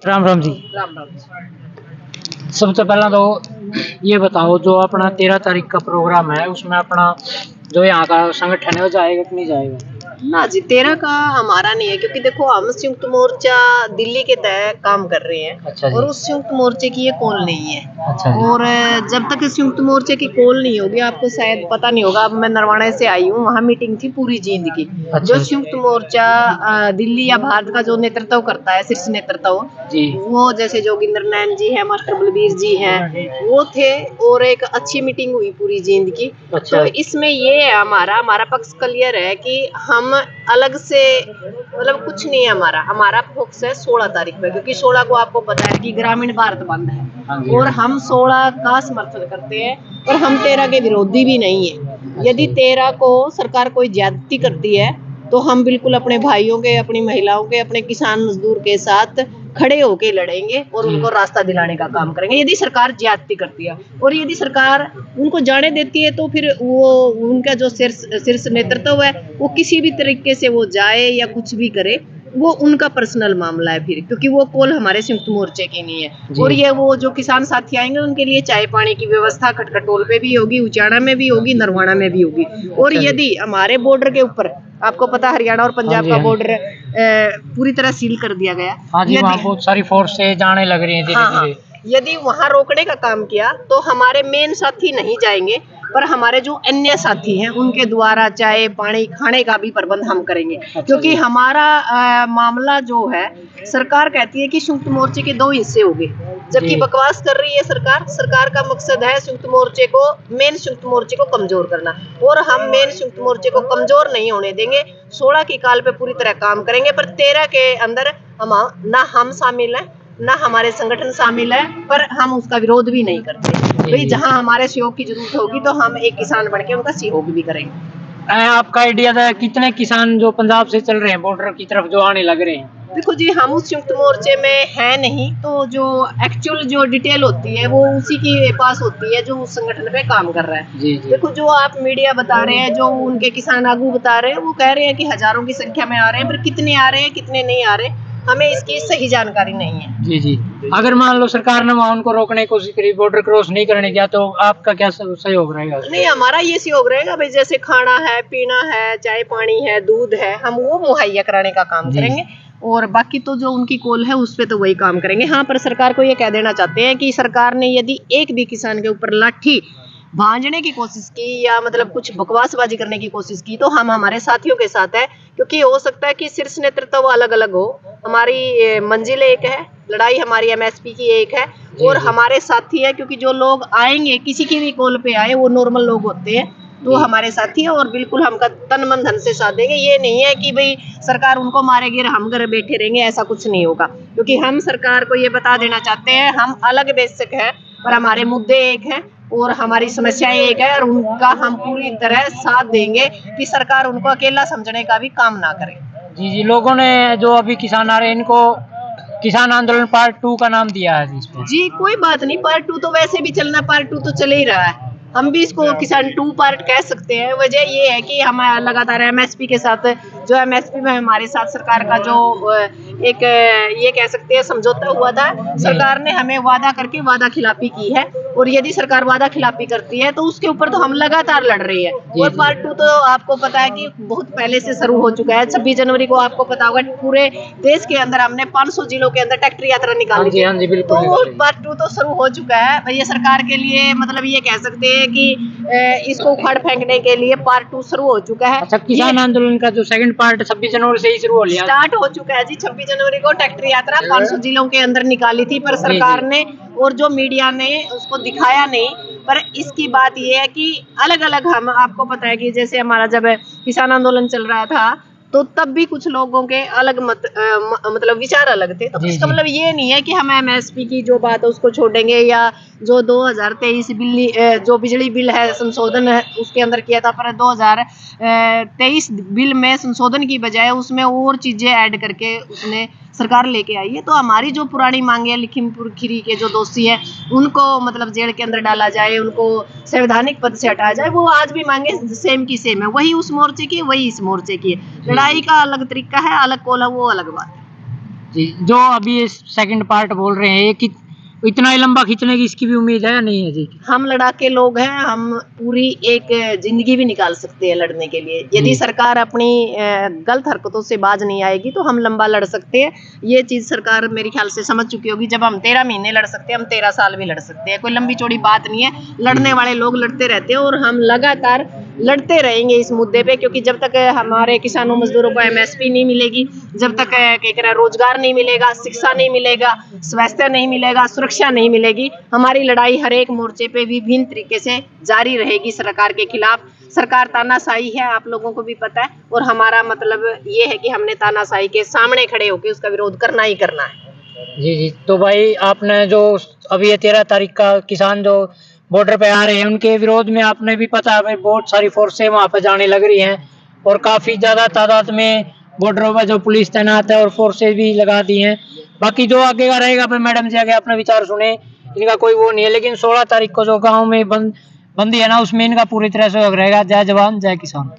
राम राम जी। राम राम जी। सबसे पहला तो ये बताओ, जो अपना 13 तारीख का प्रोग्राम है उसमें अपना जो यहाँ का संगठन है वो जाएगा कि नहीं जाएगा? ना जी, 13 का हमारा नहीं है, क्योंकि देखो हम संयुक्त मोर्चा दिल्ली के तहत काम कर रहे हैं। अच्छा जी। और उस संयुक्त मोर्चे की ये कॉल नहीं है। अच्छा जी। और जब तक संयुक्त मोर्चे की कॉल नहीं होगी, आपको शायद पता नहीं होगा, अब मैं नरवाना से आई हूँ, वहाँ मीटिंग थी पूरी जींद की। अच्छा जो जी। संयुक्त मोर्चा दिल्ली या भारत का जो नेतृत्व करता है, शीर्ष नेतृत्व, जी। वो जैसे जोगिंदर नैन जी हैं, मास्टर बलबीर जी हैं, वो थे। और एक अच्छी मीटिंग हुई पूरी जींद की। अच्छा। तो इसमें ये है, हमारा पक्ष क्लियर है कि हम अलग से मतलब कुछ नहीं है। हमारा फोकस है 16 तारीख पे, क्योंकि 16 को आपको पता है कि ग्रामीण भारत बंद है। हाँ जी। और हम 16 का समर्थन करते हैं, और हम 13 के विरोधी भी नहीं है। यदि 13 को सरकार कोई ज्यादती करती है, तो हम बिल्कुल अपने भाइयों के, अपनी महिलाओं के, अपने किसान मजदूर के साथ खड़े होके लड़ेंगे और उनको रास्ता दिलाने का काम करेंगे, यदि सरकार ज्यादती करती है। और यदि सरकार उनको जाने देती है, तो फिर वो उनका जो शीर्ष नेतृत्व है, वो किसी भी तरीके से वो जाए या कुछ भी करे, वो उनका पर्सनल मामला है फिर, क्योंकि वो कॉल हमारे संयुक्त मोर्चे की नहीं है। और ये वो जो किसान साथी आएंगे, उनके लिए चाय पानी की व्यवस्था खटखटोल पे भी होगी, उचाड़ा में भी होगी, नरवाना में भी होगी। और यदि हमारे बॉर्डर के ऊपर, आपको पता हरियाणा और पंजाब का बॉर्डर पूरी तरह सील कर दिया गया। हाँ जी, वहाँ बहुत सारी फोर्स से जाने लग रही है धीरे धीरे। यदि वहां रोकने का काम किया, तो हमारे मेन साथी नहीं जाएंगे, पर हमारे जो अन्य साथी हैं उनके द्वारा चाय पानी खाने का भी प्रबंध हम करेंगे। क्योंकि हमारा मामला जो है, सरकार कहती है कि संयुक्त मोर्चे के 2 हिस्से हो गए, जबकि बकवास कर रही है सरकार। सरकार का मकसद है संयुक्त मोर्चे को, मेन संयुक्त मोर्चे को कमजोर करना, और हम मेन संयुक्त मोर्चे को कमजोर नहीं होने देंगे। 16 की काल पे पूरी तरह काम करेंगे, पर 13 के अंदर ना हम शामिल हैं, ना हमारे संगठन शामिल है, पर हम उसका विरोध भी नहीं करते। भाई, जहां हमारे सहयोग की जरूरत होगी, तो हम एक किसान बनके उनका सहयोग भी करेंगे। आपका आइडिया था कितने किसान जो पंजाब से चल रहे हैं बॉर्डर की तरफ जो आने लग रहे हैं? देखो जी, हम उस संयुक्त मोर्चे में है नहीं, तो जो एक्चुअल जो डिटेल होती है, वो उसी के पास होती है जो उस संगठन पे काम कर रहा है। जी जी। देखो, जो आप मीडिया बता रहे हैं, जो उनके किसान आगू बता रहे हैं, वो कह रहे हैं कि हजारों की संख्या में आ रहे हैं, पर कितने आ रहे हैं कितने नहीं आ रहे, हमें इसकी सही जानकारी नहीं है। जी जी। अगर मान लो सरकार ने वहाँ उनको रोकने की कोशिश करी, बॉर्डर क्रॉस नहीं करने दिया, तो आपका क्या सहयोग रहेगा? नहीं, हमारा ये सहयोग रहेगा भाई, जैसे खाना है, पीना है, चाय पानी है, दूध है, हम वो मुहैया कराने का काम करेंगे। और बाकी तो जो उनकी कॉल है, उस पे तो वही काम करेंगे। हाँ, पर सरकार को ये कह देना चाहते हैं कि सरकार ने यदि एक भी किसान के ऊपर लाठी भांजने की कोशिश की, या मतलब कुछ बकवासबाजी करने की कोशिश की, तो हम हमारे साथियों के साथ है। क्योंकि हो सकता है कि शीर्ष नेतृत्व अलग अलग हो, हमारी मंजिल एक है, लड़ाई हमारी एमएसपी की एक है, और हमारे साथी है। क्योंकि जो लोग आएंगे, किसी की भी कॉल पे आए, वो नॉर्मल लोग होते हैं, तो हमारे साथी है, और बिल्कुल हम तन मन धन से साथ देंगे। ये नहीं है कि भाई सरकार उनको मारेगी और हम घर बैठे रहेंगे, ऐसा कुछ नहीं होगा। क्योंकि हम सरकार को ये बता देना चाहते हैं, हम अलग बेशक है, पर हमारे मुद्दे एक हैं और हमारी समस्याएं एक है, और उनका हम पूरी तरह साथ देंगे कि सरकार उनको अकेला समझने का भी काम ना करे। जी जी। लोगों ने जो अभी किसान आ रहे हैं, इनको किसान आंदोलन पार्ट 2 का नाम दिया है जी, कोई बात नहीं, पार्ट 2 तो वैसे भी चलना, पार्ट 2 तो चल ही रहा है। हम भी इसको किसान 2 पार्ट कह सकते हैं। वजह ये है कि हम लगातार एमएसपी के साथ, जो एमएसपी में हमारे साथ सरकार का जो एक ये कह सकते हैं समझौता हुआ था, सरकार ने हमें वादा करके वादा खिलाफी की है। और यदि सरकार वादा खिलाफी करती है, तो उसके ऊपर तो हम लगातार लड़ रहे हैं। और पार्ट 2 तो आपको पता है कि बहुत पहले से शुरू हो चुका है। 26 जनवरी को आपको पता होगा, पूरे देश के अंदर हमने 500 जिलों के अंदर ट्रैक्टर यात्रा निकाली थी। हाँ जी, बिल्कुल, तो वो पार्ट 2 तो शुरू हो चुका है भैया। सरकार के लिए मतलब ये कह सकते हैं कि इसको उखाड़ फेंकने के लिए पार्ट 2 शुरू हो चुका है। अच्छा, किसान आंदोलन का जो सेकंड पार्ट 26 जनवरी से ही शुरू हो लिया, स्टार्ट हो चुका है जी। 26 जनवरी को ट्रैक्टर यात्रा 500 जिलों के अंदर निकाली थी, पर सरकार ने और जो मीडिया ने उसको दिखाया नहीं। पर इसकी बात ये है कि अलग अलग, हम आपको पता है कि जैसे हमारा जब किसान आंदोलन चल रहा था, तो तब भी कुछ लोगों के अलग मतलब विचार अलग थे। तो इसका मतलब ये नहीं है कि हम एमएसपी की जो बात है उसको छोड़ेंगे, या जो 2023 जो बिजली बिल है संशोधन है उसके अंदर किया था, पर 2023 बिल में संशोधन की बजाय उसमें और चीजें ऐड करके उसने सरकार लेके आई है। तो हमारी जो पुरानी मांगे है, लखीमपुर खीरी के जो दोषी है, उनको मतलब जेल के अंदर डाला जाए, उनको संवैधानिक पद से हटाया जाए, वो आज भी मांगे सेम की सेम है। वही उस मोर्चे की, वही इस मोर्चे की है। लड़ाई का अलग तरीका है, अलग कॉल है, वो अलग बात है। जी, जो अभी ये सेकंड पार्ट बोल रहे हैं ये कि इतना ही लंबा खींचने की इसकी भी उम्मीद है या नहीं है जी? हम लड़ाके लोग हैं, हम पूरी एक जिंदगी भी निकाल सकते हैं लड़ने के लिए। यदि जी। सरकार अपनी गलत हरकतों से बाज नहीं आएगी तो हम लंबा लड़ सकते हैं। ये चीज सरकार मेरे ख्याल से समझ चुकी होगी। जब हम 13 महीने लड़ सकते हैं, हम 13 साल भी लड़ सकते हैं। कोई लंबी चौड़ी बात नहीं है। लड़ने वाले लोग लड़ते रहते हैं और हम लगातार लड़ते रहेंगे इस मुद्दे पे, क्योंकि जब तक हमारे किसानों मजदूरों को एमएसपी नहीं मिलेगी, जब तक रोजगार नहीं मिलेगा, शिक्षा नहीं मिलेगा, स्वास्थ्य नहीं मिलेगा, सुरक्षा नहीं मिलेगी, हमारी लड़ाई हर एक मोर्चे पे विभिन्न तरीके से जारी रहेगी सरकार के खिलाफ। सरकार तानाशाही है, आप लोगों को भी पता है, और हमारा मतलब ये है कि हमने तानाशाही के सामने खड़े होकर उसका विरोध करना ही करना है। जी, जी। तो भाई आपने जो अभी ये 13 तारीख का किसान जो बॉर्डर पे आ रहे हैं उनके विरोध में आपने भी पता है भाई बहुत सारी फोर्सें वहाँ पे जाने लग रही हैं और काफ़ी ज़्यादा तादाद में बॉर्डरों पर जो पुलिस तैनात है और फोर्सें भी लगा दी हैं। बाकी जो आगे का रहेगा फिर मैडम जी आगे अपने विचार सुने, इनका कोई वो नहीं है, लेकिन 16 तारीख को जो गाँव में बंदी है ना उसमें इनका पूरी तरह सहयोग रहेगा। जय जवान जय किसान।